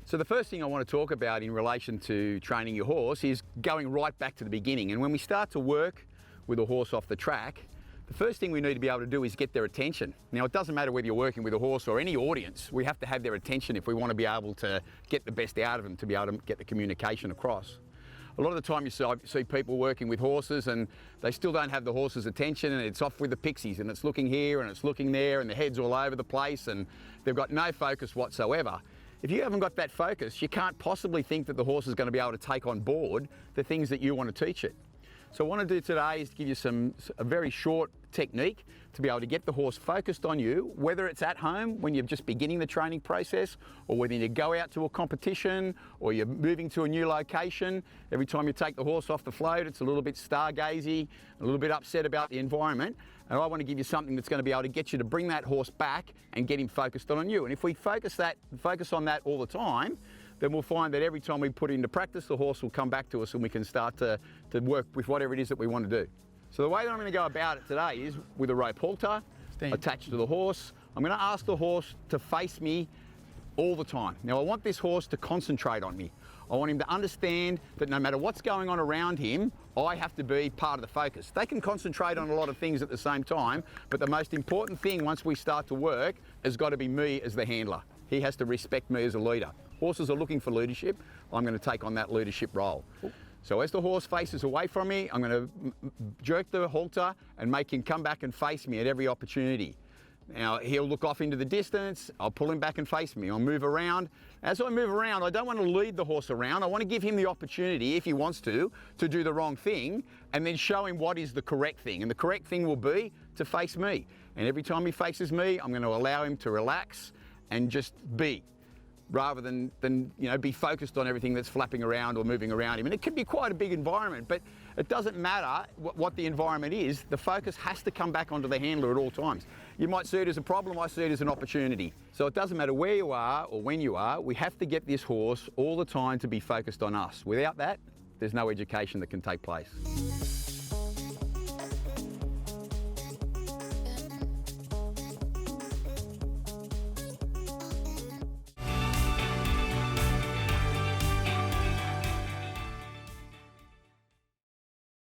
So the first thing I want to talk about in relation to training your horse is going right back to the beginning. And when we start to work with a horse off the track, the first thing we need to be able to do is get their attention. Now, it doesn't matter whether you're working with a horse or any audience, we have to have their attention if we want to be able to get the best out of them, to be able to get the communication across. A lot of the time you see people working with horses and they still don't have the horse's attention, and it's off with the pixies, and it's looking here and it's looking there, and the head's all over the place, and they've got no focus whatsoever. If you haven't got that focus, you can't possibly think that the horse is going to be able to take on board the things that you want to teach it. So what I want to do today is to give you a very short technique to be able to get the horse focused on you, whether it's at home when you're just beginning the training process, or whether you go out to a competition, or you're moving to a new location. Every time you take the horse off the float, it's a little bit stargazy, a little bit upset about the environment. And I want to give you something that's going to be able to get you to bring that horse back and get him focused on you. And if we focus on that all the time, then we'll find that every time we put it into practice, the horse will come back to us and we can start to work with whatever it is that we want to do. So the way that I'm going to go about it today is with a rope halter attached to the horse. I'm going to ask the horse to face me all the time. Now, I want this horse to concentrate on me. I want him to understand that no matter what's going on around him, I have to be part of the focus. They can concentrate on a lot of things at the same time, but the most important thing once we start to work has got to be me as the handler. He has to respect me as a leader. Horses are looking for leadership. I'm going to take on that leadership role. So as the horse faces away from me, I'm going to jerk the halter and make him come back and face me at every opportunity. Now, he'll look off into the distance, I'll pull him back and face me, I'll move around. As I move around, I don't want to lead the horse around, I want to give him the opportunity, if he wants to do the wrong thing, and then show him what is the correct thing. And the correct thing will be to face me. And every time he faces me, I'm going to allow him to relax and just be, rather than be focused on everything that's flapping around or moving around him. And it can be quite a big environment, but it doesn't matter what the environment is, the focus has to come back onto the handler at all times. You might see it as a problem, I see it as an opportunity. So it doesn't matter where you are or when you are, we have to get this horse all the time to be focused on us. Without that, there's no education that can take place.